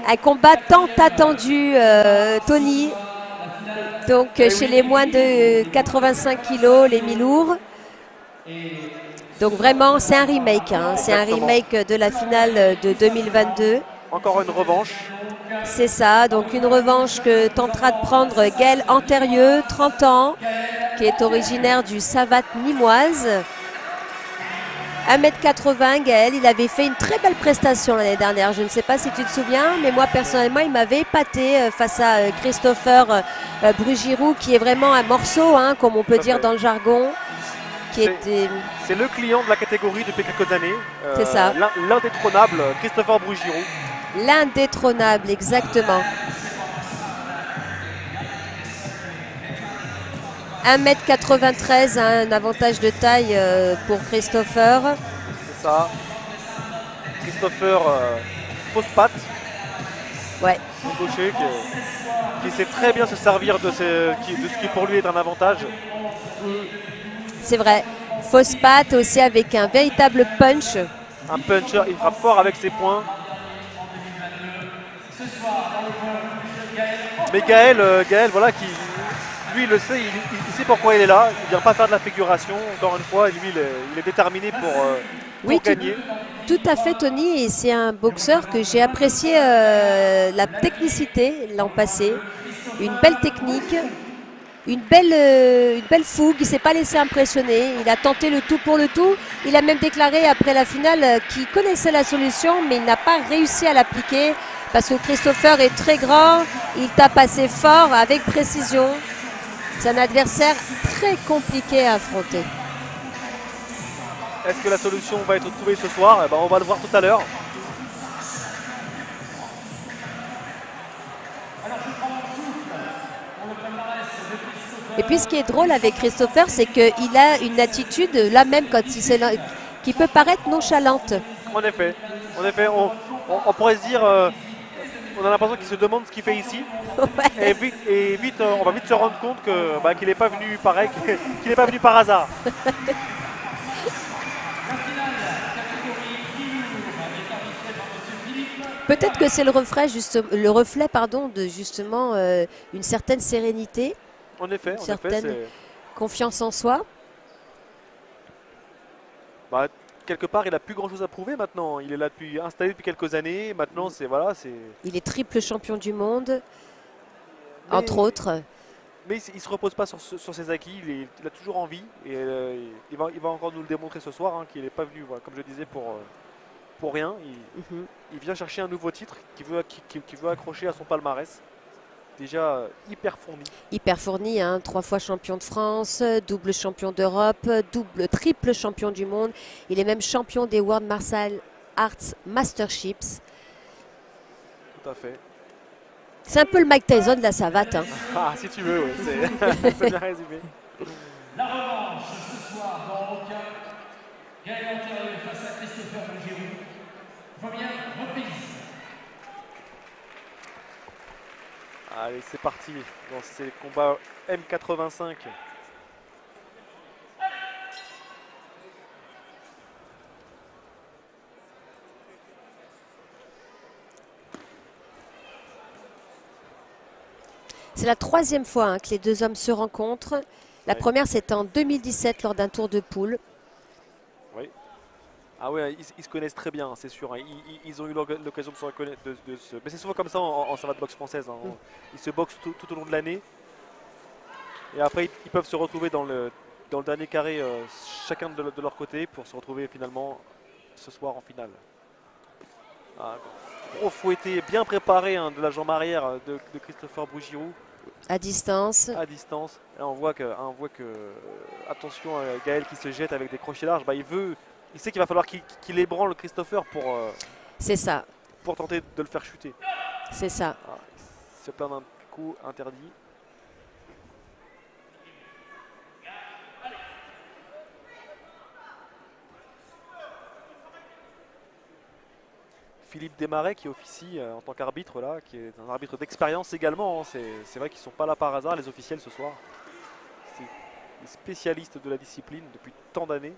Un combat tant attendu, Tony. Donc chez les moins de 85 kilos, les mi-lourds. Donc vraiment, c'est un remake. Hein. C'est un Exactement. remake de la finale de 2022. Encore une revanche. C'est ça, donc une revanche que tentera de prendre Gaël Antérieux, 30 ans, qui est originaire du Savate Nîmoise. 1m80, Gaël, il avait fait une très belle prestation l'année dernière. Je ne sais pas si tu te souviens, mais moi personnellement, il m'avait épaté face à Christopher Brugirou, qui est vraiment un morceau, hein, comme on peut dire dans le jargon. C'est le client de la catégorie depuis quelques années. C'est ça. L'indétrônable Christopher Brugirou. L'indétrônable, exactement. 1m93, hein, un avantage de taille pour Christopher. C'est ça. Christopher fausse-patte. Ouais. Un gaucher qui sait très bien se servir de ce qui pour lui est un avantage. C'est vrai. Fausse patte aussi avec un véritable punch. Un puncher, il frappe fort avec ses poings. Mais Gaël, voilà, lui, il le sait, il sait pourquoi il est là. Il ne vient pas faire de la figuration. Encore une fois, lui, il est déterminé pour gagner. Tout à fait, Tony. Et c'est un boxeur que j'ai apprécié la technicité l'an passé. Une belle technique. Une belle fougue, il ne s'est pas laissé impressionner, il a tenté le tout pour le tout. Il a même déclaré après la finale qu'il connaissait la solution, mais il n'a pas réussi à l'appliquer parce que Christopher est très grand, il tape assez fort, avec précision. C'est un adversaire très compliqué à affronter. Est-ce que la solution va être trouvée ce soir? On va le voir tout à l'heure. Et puis ce qui est drôle avec Christopher, c'est qu'il a une attitude, là même quand qui peut paraître nonchalante. En effet, on pourrait se dire, on a l'impression qu'il se demande ce qu'il fait ici. Ouais. Et vite, on va vite se rendre compte qu'il n'est pas venu pareil, qu'il n'est pas venu par hasard. Peut-être que c'est le reflet, de justement une certaine sérénité. En effet, une certaine confiance en soi. Quelque part, il n'a plus grand chose à prouver maintenant. Il est là installé depuis quelques années. Maintenant, il est triple champion du monde, entre autres. Mais il ne se repose pas sur ses acquis. Il a toujours envie. Et il va encore nous le démontrer ce soir, hein, qu'il n'est pas venu, voilà, comme je disais, pour rien. Il vient chercher un nouveau titre qu'il veut accrocher à son palmarès. Déjà hyper fourni. Hyper fourni, hein, 3 fois champion de France, double champion d'Europe, triple champion du monde. Il est même champion des World Martial Arts Masterships. Tout à fait. C'est un peu le Mike Tyson de la savate. Hein. Ah, si tu veux, oui, c'est bien résumé. La revanche ce soir, donc, Gaël Antérieux face à Christopher Brugirou. Première reprise. Allez, c'est parti dans ces combats M85. C'est la 3e fois hein, que les deux hommes se rencontrent. La première, c'était en 2017 lors d'un tour de poule. Oui. Ah ouais, ils se connaissent très bien, c'est sûr. Hein. Ils ont eu l'occasion de se reconnaître. Mais c'est souvent comme ça en savate boxe française. Hein. Ils se boxent tout au long de l'année. Et après, ils peuvent se retrouver dans le dernier carré, chacun de leur côté, pour se retrouver finalement ce soir en finale. Ah, gros fouetté, bien préparé hein, de la jambe arrière de Christopher Brugirou. À distance. À distance. Là, on voit que attention à Gaël qui se jette avec des crochets larges. Il sait qu'il va falloir qu'il ébranle Christopher c'est ça. Pour tenter de le faire chuter. C'est ça. Ah, il se plaint d'un coup interdit. Philippe Desmarais qui officie en tant qu'arbitre là, qui est un arbitre d'expérience également. Hein. C'est vrai qu'ils ne sont pas là par hasard les officiels ce soir. C'est des spécialistes de la discipline depuis tant d'années.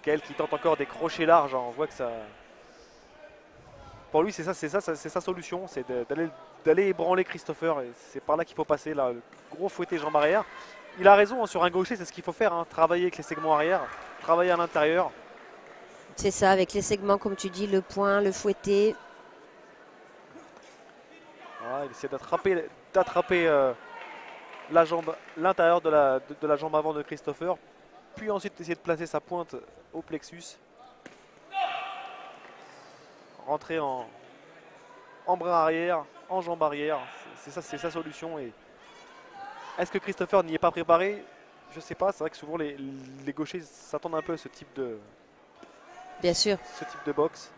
Gaël qui tente encore des crochets larges, hein. On voit que ça... Pour lui, c'est sa solution, c'est d'aller ébranler Christopher. Et c'est par là qu'il faut passer, là, le gros fouetté jambe arrière. Il a raison, hein, sur un gaucher, c'est ce qu'il faut faire, hein, travailler avec les segments arrière, travailler à l'intérieur. C'est ça, avec les segments, comme tu dis, le point, le fouetté. Voilà, il essaie d'attraper la jambe, l'intérieur de la jambe avant de Christopher, puis ensuite essayer de placer sa pointe au plexus. Rentrer en bras arrière, en jambe arrière, c'est sa solution. Et est-ce que Christopher n'y est pas préparé? Je ne sais pas, c'est vrai que souvent les gauchers s'attendent un peu à ce type de, Bien sûr. boxe.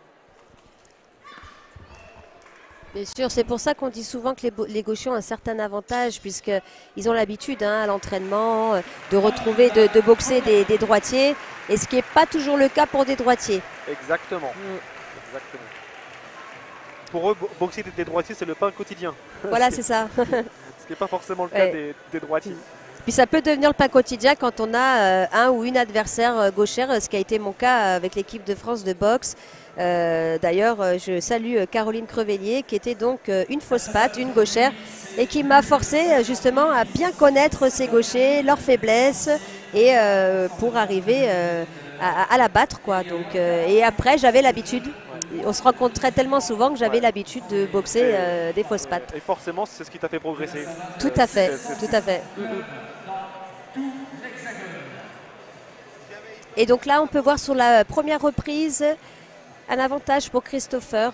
Bien sûr, c'est pour ça qu'on dit souvent que les gauchers ont un certain avantage, puisqu'ils ont l'habitude à l'entraînement de retrouver, de boxer des droitiers, et ce qui n'est pas toujours le cas pour des droitiers. Exactement. Exactement. Pour eux, boxer des droitiers, c'est le pain quotidien. Voilà, c'est ça. Ce qui n'est pas forcément le cas des droitiers. Puis ça peut devenir le pain quotidien quand on a un ou une adversaire gauchère, ce qui a été mon cas avec l'équipe de France de boxe. D'ailleurs, je salue Caroline Crevellier, qui était donc une fausse patte, une gauchère, et qui m'a forcé justement à bien connaître ces gauchers, leurs faiblesses, et pour arriver à la battre, quoi. Donc, et après, j'avais l'habitude. On se rencontrait tellement souvent que j'avais l'habitude de boxer des fausses pattes. Et forcément, c'est ce qui t'a fait progresser. Tout à fait, tout à fait. Et donc là, on peut voir sur la première reprise un avantage pour Christopher.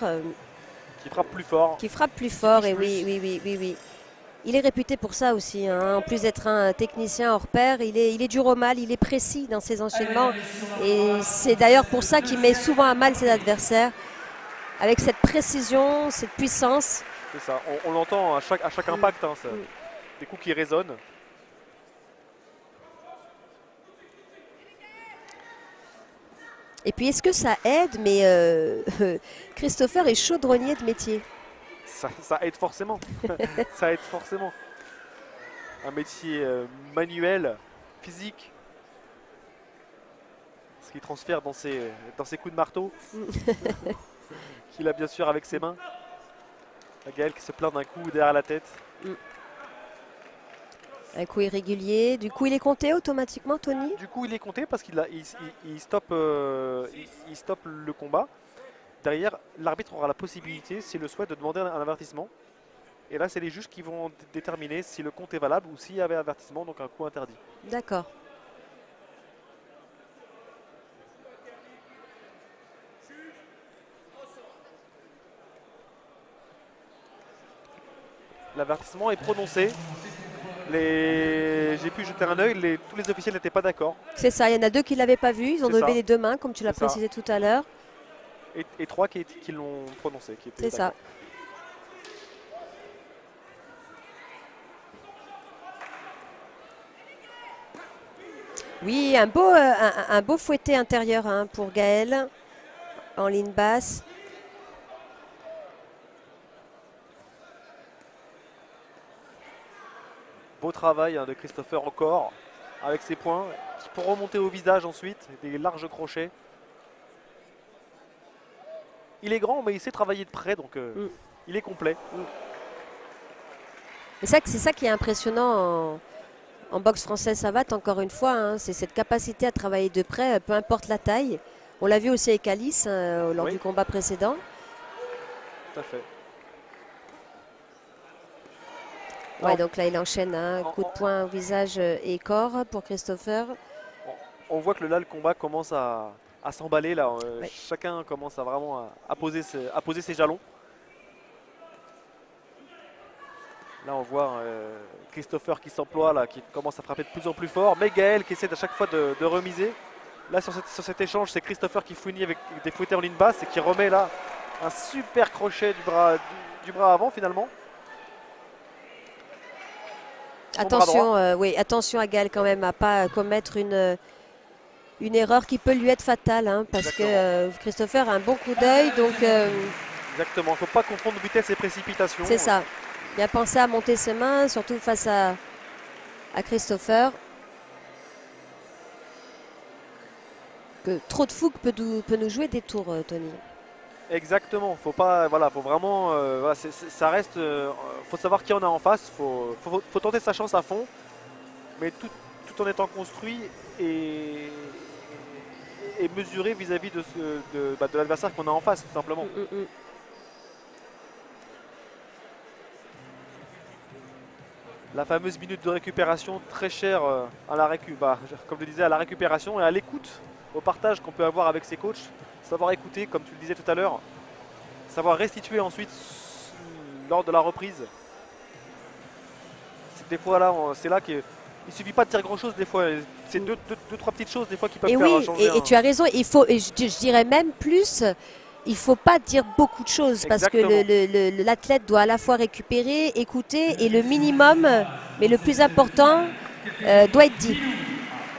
Qui frappe plus fort. Qui frappe plus fort, et oui. Il est réputé pour ça aussi, hein. En plus d'être un technicien hors pair, il est dur au mal, il est précis dans ses enchaînements. Et c'est d'ailleurs pour ça qu'il met souvent à mal ses adversaires. Avec cette précision, cette puissance. C'est ça, on l'entend à chaque impact, hein, des coups qui résonnent. Et puis est-ce que ça aide, mais Christopher est chaudronnier de métier. Ça aide forcément. Ça aide forcément. Un métier manuel, physique. Ce qu'il transfère dans ses coups de marteau. Qu'il a bien sûr avec ses mains. Gaël qui se plaint d'un coup derrière la tête. Un coup irrégulier. Du coup, il est compté automatiquement, Tony? Du coup, il est compté parce qu'il stoppe le combat. Derrière, l'arbitre aura la possibilité, s'il le souhaite, de demander un avertissement. Et là, c'est les juges qui vont déterminer si le compte est valable ou s'il y avait avertissement, donc un coup interdit. D'accord. L'avertissement est prononcé. J'ai pu jeter un œil, tous les officiels n'étaient pas d'accord. C'est ça, il y en a 2 qui ne l'avaient pas vu, ils ont levé les 2 mains, comme tu l'as précisé tout à l'heure. Et 3 qui l'ont prononcé. C'est ça. Oui, un beau fouetté intérieur, hein, pour Gaël, en ligne basse. Beau travail, hein, de Christopher encore, avec ses poings, pour remonter au visage ensuite, des larges crochets. Il est grand, mais il sait travailler de près, donc il est complet. C'est ça qui est impressionnant en boxe française savate, encore une fois, hein, c'est cette capacité à travailler de près, peu importe la taille. On l'a vu aussi avec Alice lors du combat précédent. Tout à fait. Ouais, donc là, il enchaîne un coup de poing au visage et corps pour Christopher. On voit que là, le combat commence à s'emballer. Là, chacun commence à vraiment à poser ses jalons. Là, on voit Christopher qui s'emploie, là, qui commence à frapper de plus en plus fort. Mais Gaël qui essaie à chaque fois de remiser. Là, sur cet échange, c'est Christopher qui finit avec des fouettés en ligne basse et qui remet là un super crochet du bras avant finalement. Attention, attention à Gaël quand même à ne pas commettre une erreur qui peut lui être fatale, hein, parce que Christopher a un bon coup d'œil. Donc, exactement, il ne faut pas confondre vitesse et précipitation. C'est ça. Bien penser à monter ses mains, surtout face à que trop de fougue peut nous jouer des tours, Tony. Exactement, faut pas, voilà, faut vraiment, voilà, ça reste, faut savoir qui on a en face, faut tenter sa chance à fond, mais tout en étant construit et, et mesuré vis-à-vis de l'adversaire qu'on a en face, tout simplement. La fameuse minute de récupération, très chère à la comme je le disais, à la récupération et à l'écoute, au partage qu'on peut avoir avec ses coachs, savoir écouter, comme tu le disais tout à l'heure. Savoir restituer ensuite lors de la reprise. Des fois là, c'est là qu'il ne suffit pas de dire grand chose des fois. C'est deux, trois petites choses des fois qui peuvent faire changer. Et tu as raison, il faut, et je dirais même plus, il ne faut pas dire beaucoup de choses. Exactement. Parce que l'athlète doit à la fois récupérer, écouter et le minimum, mais le plus important, doit être dit.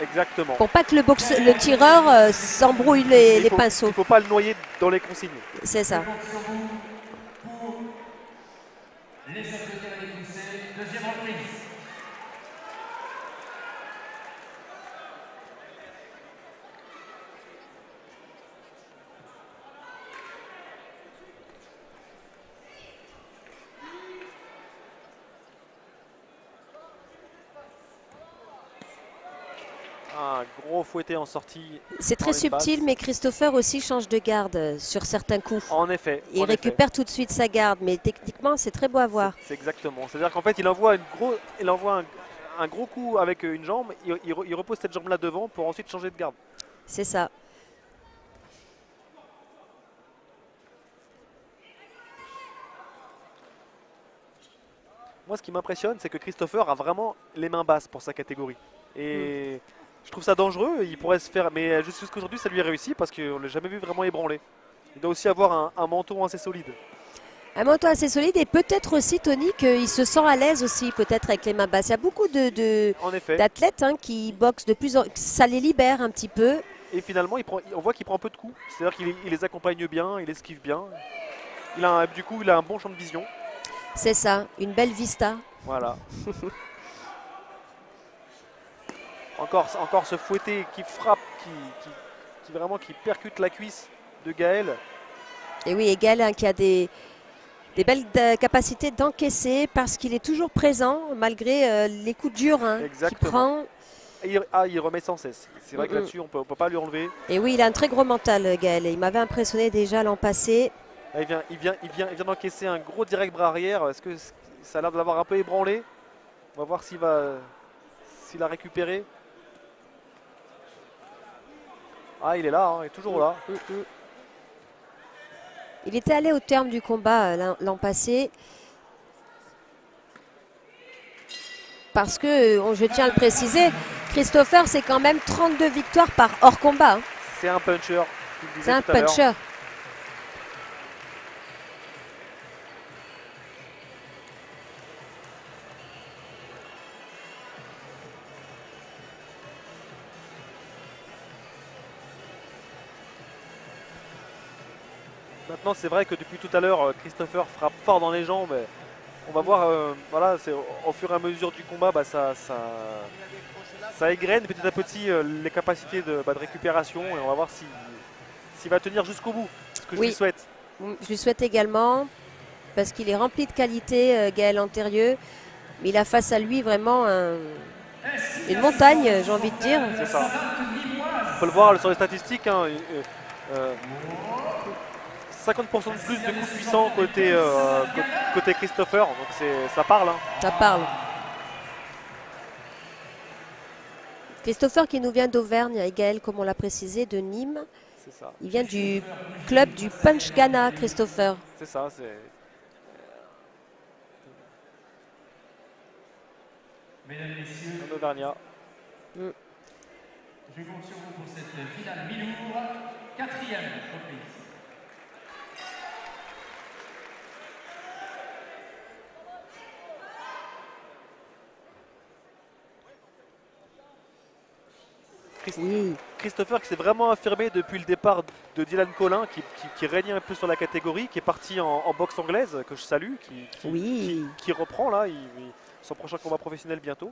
Exactement. Pour pas que le tireur s'embrouille les pinceaux. Il ne faut pas le noyer dans les consignes. C'est ça. Pour les secrétaires des Poussets, deuxième reprise. Un gros fouetté en sortie. C'est très subtil, mais Christopher aussi change de garde sur certains coups. En effet. Il récupère tout de suite sa garde, mais techniquement, c'est très beau à voir. C'est exactement. C'est-à-dire qu'en fait, il envoie un gros coup avec une jambe, il repose cette jambe-là devant pour ensuite changer de garde. C'est ça. Moi, ce qui m'impressionne, c'est que Christopher a vraiment les mains basses pour sa catégorie. Et je trouve ça dangereux, il pourrait se faire, mais jusqu'aujourd'hui ça lui est réussi parce qu'on ne l'a jamais vu vraiment ébranlé. Il doit aussi avoir un menton assez solide. Un menton assez solide et peut-être aussi, Tony, qu'il se sent à l'aise aussi, peut-être avec les mains basses. Il y a beaucoup d'athlètes qui boxent de plus en plus, ça les libère un petit peu. Et finalement, on voit qu'il prend un peu de coups, c'est-à-dire qu'il les accompagne bien, il esquive bien. Du coup, il a un bon champ de vision. C'est ça, une belle vista. Voilà. Encore ce fouetté qui frappe, qui percute la cuisse de Gaël. Et oui, et Gaël qui a des belles capacités d'encaisser parce qu'il est toujours présent malgré les coups durs qu'il prend. Il remet sans cesse. C'est vrai que là-dessus, on peut pas lui enlever. Et oui, il a un très gros mental, Gaël. Il m'avait impressionné déjà l'an passé. Là, il vient d'encaisser un gros direct bras arrière. Est-ce que ça a l'air de l'avoir un peu ébranlé? On va voir s'il a récupéré. Ah, il est là, il est toujours là. Il était allé au terme du combat l'an passé. Parce que, je tiens à le préciser, Christopher, c'est quand même 32 victoires par hors combat. C'est un puncher. C'est un puncher. Maintenant, c'est vrai que depuis tout à l'heure, Christopher frappe fort dans les jambes. On va voir, voilà, au fur et à mesure du combat, ça égrène petit à petit les capacités de récupération. Et on va voir s'il va tenir jusqu'au bout, ce que je lui souhaite. Je lui souhaite également, parce qu'il est rempli de qualité, Gaël Antérieux. Mais il a face à lui vraiment une montagne, j'ai envie de dire. C'est ça. On peut le voir sur les statistiques. 50% de plus de coups puissants côté Christopher, donc ça parle. Ça parle. Christopher qui nous vient d'Auvergne, et Gaël, comme on l'a précisé, de Nîmes. C'est ça. Il vient du club du Punch Ghana, Christopher. C'est ça, c'est... Mesdames, Messieurs, un Auvergnat. Je compte sur vous pour cette finale mi-lourd, 4e reprise. Christopher qui s'est vraiment affirmé depuis le départ de Dylan Collin, qui régnait un peu sur la catégorie, qui est parti en boxe anglaise, que je salue, qui reprend là, son prochain combat professionnel bientôt.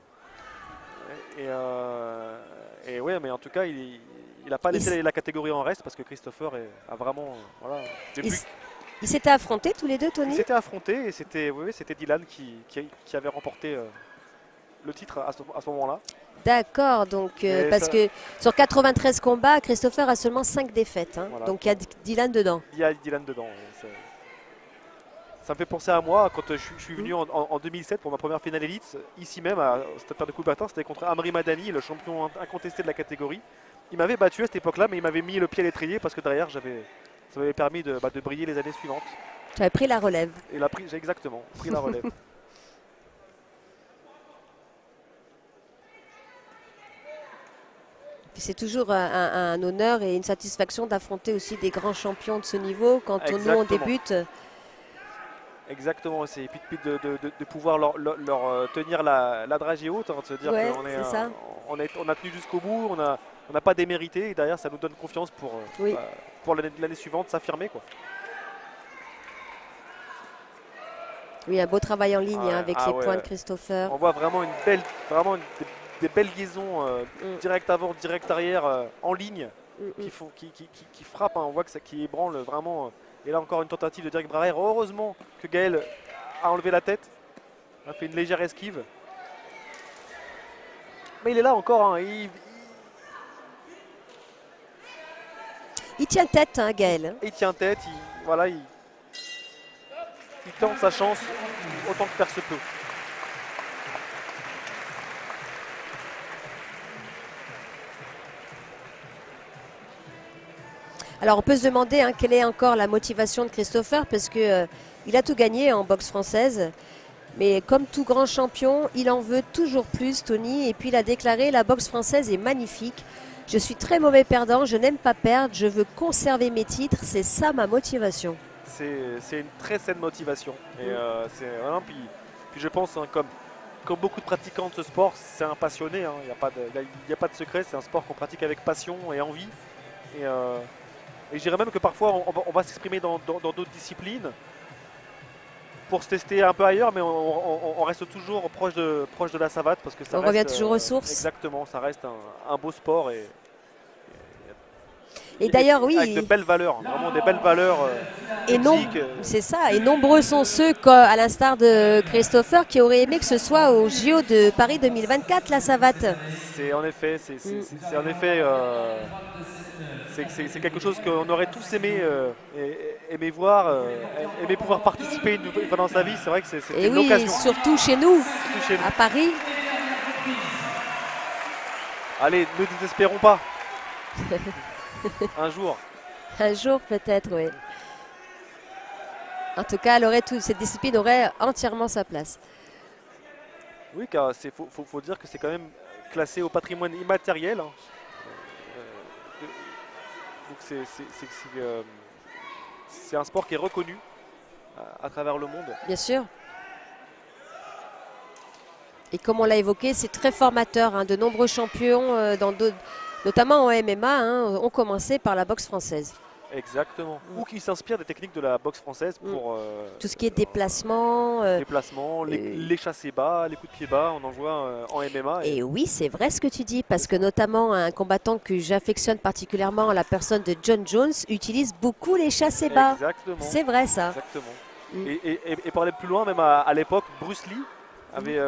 Et ouais, mais en tout cas, il Il n'a pas laissé la catégorie en reste parce que Christopher a vraiment... voilà, ils s'étaient affrontés tous les deux, Tony? Ils s'étaient affrontés et c'était Dylan qui avait remporté le titre à ce moment-là. D'accord, donc parce que sur 93 combats, Christopher a seulement 5 défaites. Hein, voilà. Donc il y a Dylan dedans. Il y a Dylan dedans. Ça me fait penser à moi quand je suis venu en 2007 pour ma première finale élite, ici même à Stade de Coubertin, c'était contre Amri Madani, le champion incontesté de la catégorie. Il m'avait battu à cette époque-là, mais il m'avait mis le pied à l'étrier parce que derrière, ça m'avait permis de briller les années suivantes. Tu avais pris la relève. Et j'ai exactement pris la relève. C'est toujours un honneur et une satisfaction d'affronter aussi des grands champions de ce niveau quand nous on débute. Exactement, et puis de pouvoir leur tenir la dragée haute, hein, de se dire qu'on a tenu jusqu'au bout, on n'a pas démérité et derrière ça nous donne confiance pour l'année suivante s'affirmer, quoi. Oui, un beau travail en ligne avec les points de Christopher. On voit vraiment des belles liaisons direct avant, direct arrière en ligne qui frappent, hein, on voit que qui ébranle vraiment. Et là encore une tentative de Derek Braher. Heureusement que Gaël a enlevé la tête, a fait une légère esquive. Mais il est là encore, hein, il tient tête, hein, Gaël. Il tient tête, il tente sa chance autant que faire se peut. Alors on peut se demander quelle est encore la motivation de Christopher parce que il a tout gagné en boxe française. Mais comme tout grand champion, il en veut toujours plus, Tony. Et puis il a déclaré: la boxe française est magnifique. Je suis très mauvais perdant, je n'aime pas perdre, je veux conserver mes titres. C'est ça ma motivation. C'est une très saine motivation. Et puis je pense, comme beaucoup de pratiquants de ce sport, c'est un passionné. Il n'y a pas de secret, c'est un sport qu'on pratique avec passion et envie. Et je dirais même que parfois on va s'exprimer dans d'autres disciplines pour se tester un peu ailleurs, mais on reste toujours proche de la savate parce que ça revient toujours aux sources. Exactement, ça reste un beau sport et d'ailleurs, oui, avec de belles valeurs, vraiment des belles valeurs éthiques. C'est ça, et nombreux sont ceux, à l'instar de Christopher, qui auraient aimé que ce soit au JO de Paris 2024, la savate. C'est en effet, c'est quelque chose qu'on aurait tous aimé voir, aimé pouvoir participer une fois dans sa vie. C'est vrai que c'est une occasion. Et surtout chez nous, à Paris. Allez, ne désespérons pas. Un jour. Un jour peut-être, oui. En tout cas, cette discipline aurait entièrement sa place. Oui, car faut dire que c'est quand même classé au patrimoine immatériel. Hein. Donc c'est un sport qui est reconnu à travers le monde. Bien sûr. Et comme on l'a évoqué, c'est très formateur. Hein. De nombreux champions, notamment en MMA, ont commencé par la boxe française. Exactement. Ou qui s'inspirent des techniques de la boxe française pour... tout ce qui est déplacement. Les chassés bas, les coups de pied bas, on en voit en MMA. Et oui, c'est vrai ce que tu dis, parce que notamment un combattant que j'affectionne particulièrement, la personne de John Jones, utilise beaucoup les chassés bas. Exactement. C'est vrai ça. Exactement. Et pour aller plus loin, même à l'époque, Bruce Lee avait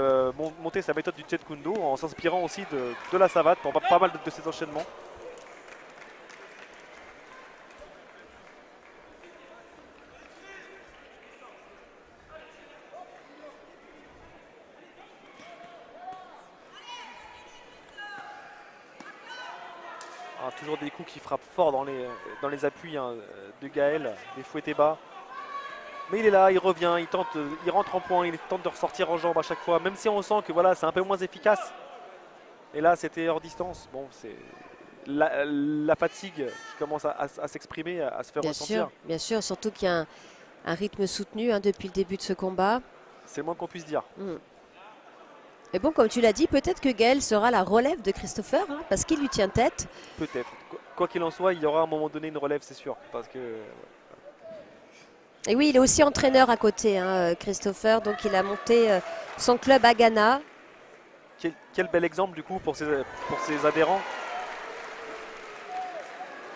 monté sa méthode du Jeet Kune Do en s'inspirant aussi de la savate pour pas mal de ses enchaînements. Toujours des coups qui frappent fort dans les appuis de Gaël, des fouettés bas. Mais il est là, il revient, il rentre en point, il tente de ressortir en jambe à chaque fois, même si on sent que voilà, c'est un peu moins efficace. Et là, c'était hors distance. Bon, c'est la fatigue qui commence à s'exprimer, à se faire ressentir. Bien sûr, surtout qu'il y a un rythme soutenu depuis le début de ce combat. C'est le moins qu'on puisse dire. Mais bon, comme tu l'as dit, peut-être que Gaël sera la relève de Christopher, parce qu'il lui tient tête. Peut-être. Quoi qu'il en soit, il y aura à un moment donné une relève, c'est sûr. Parce que... Et oui, il est aussi entraîneur à côté, Christopher. Donc il a monté son club à Ghana. Quel bel exemple du coup pour ses adhérents.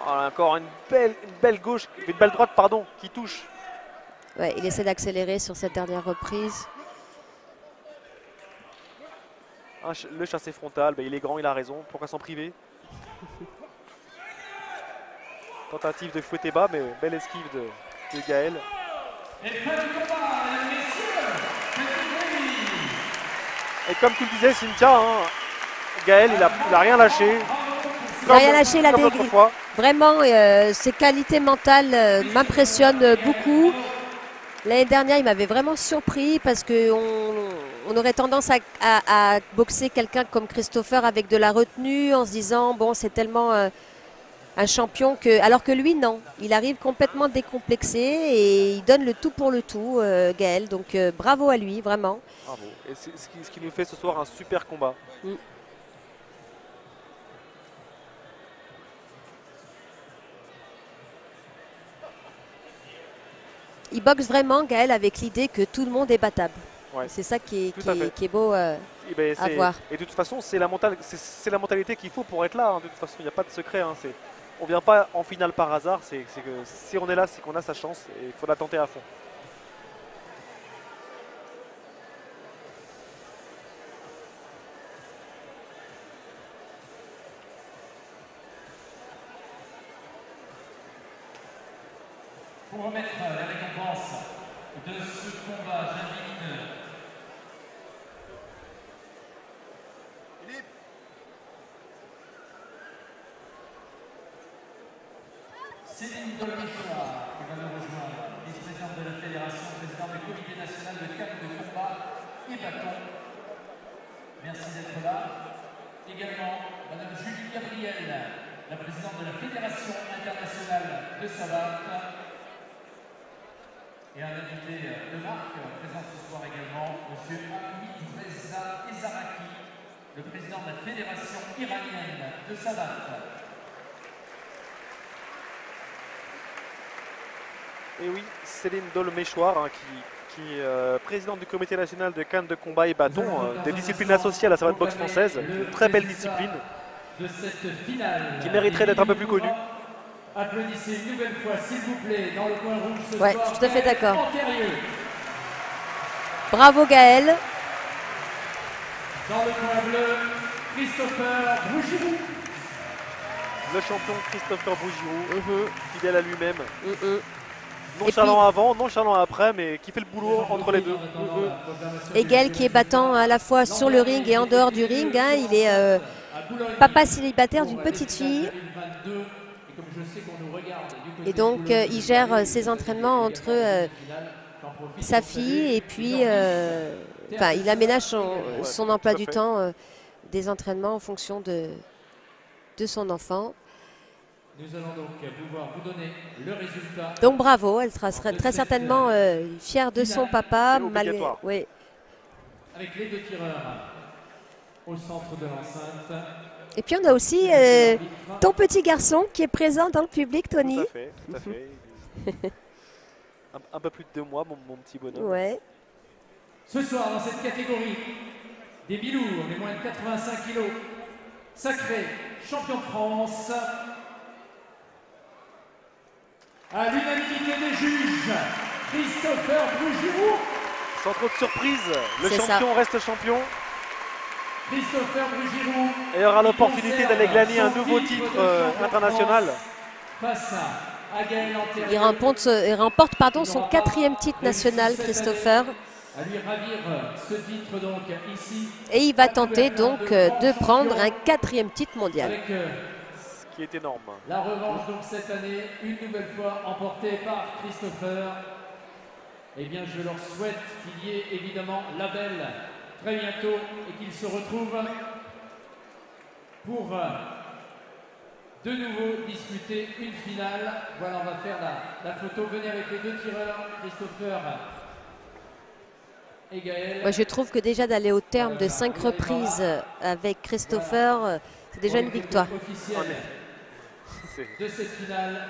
Ah, encore une belle gauche, une belle droite, pardon, qui touche. Ouais, il essaie d'accélérer sur cette dernière reprise. Le chassé frontal, il est grand, il a raison. Pourquoi s'en priver? Tentative de fouetter bas, mais belle esquive de Gaël. Et comme tu le disais, Cynthia, hein, Gaël, il a rien lâché. Il n'a rien lâché, il a fois. Vraiment, ses qualités mentales m'impressionnent beaucoup. L'année dernière, il m'avait vraiment surpris parce qu'on aurait tendance à boxer quelqu'un comme Christopher avec de la retenue en se disant, bon, c'est tellement un champion que... Alors que lui, non. Il arrive complètement décomplexé et il donne le tout pour le tout, Gaël. Donc, bravo à lui, vraiment. Bravo. Et c'est ce qui nous fait ce soir un super combat. Il boxe vraiment, Gaël, avec l'idée que tout le monde est battable. Ouais. C'est ça qui est beau à voir. Et de toute façon, c'est la mentalité qu'il faut pour être là. Hein. De toute façon, il n'y a pas de secret. Hein. On ne vient pas en finale par hasard. C'est que si on est là, c'est qu'on a sa chance. Et il faut la tenter à fond. Pour remettre les récompenses de ce combat, j'invite Céline Dolméchoir, qui va nous rejoindre, vice-présidente de la Fédération, présidente du Comité national de cadre de combat et bâton. Merci d'être là. Également, Madame Julie Gabriel, la présidente de la Fédération internationale de savate. Et un invité de marque présent ce soir également, M. Ahmed Reza Ezaraki, le président de la Fédération iranienne de savate. Et oui, Céline Dolméchoir, hein, qui est présidente du comité national de cannes de combat et bâton, des disciplines associées à la savate boxe française, une très belle discipline, de cette finale qui mériterait d'être un peu plus connue. Applaudissez une nouvelle fois, s'il vous plaît, dans le coin rouge ce Ouais, soir. tout à fait d'accord. Bravo Gaël. Dans le coin bleu, Christopher Bougirou. Le champion Christopher Bougirou, fidèle à lui-même. puis, Nonchalant avant, nonchalant après, mais qui fait le boulot entre les deux. Et Gaël qui est battant à la fois sur le ring et en dehors du ring. Hein, il est papa célibataire d'une petite fille. Et donc, il gère ses entraînements entre sa fille et puis... il aménage son emploi du temps des entraînements en fonction de son enfant. Nous allons donc pouvoir vous donner le résultat. Donc bravo, elle sera très certainement fière de son papa. Oui. Avec les deux tireurs au centre de l'enceinte. Et puis on a aussi ton petit garçon qui est présent dans le public, Tony. Tout à fait. un peu plus de 2 mois, mon petit bonhomme. Ouais. Ce soir, dans cette catégorie des mi-lourds, les moins de 85 kilos, sacré champion de France, à l'unanimité des juges, Christopher Bougirou. Sans trop de surprise, le champion reste champion. Christopher Bougirou. Et aura l'opportunité d'aller glaner un nouveau titre international. Face à Gaël Antérieur. Il remporte son 4e titre national, Christopher. À lui ravir ce titre donc ici. Et il va tenter donc de prendre un 4e titre mondial. Avec, ce qui est énorme. La revanche donc cette année, une nouvelle fois emportée par Christopher. Eh bien je leur souhaite qu'il y ait évidemment la belle très bientôt et qu'ils se retrouvent pour de nouveau disputer une finale. Voilà, on va faire la photo. Venez avec les deux tireurs, Christopher et Gaël. Moi, je trouve que déjà d'aller au terme de 5 reprises avec Christopher, c'est déjà une victoire. Officielle de cette finale.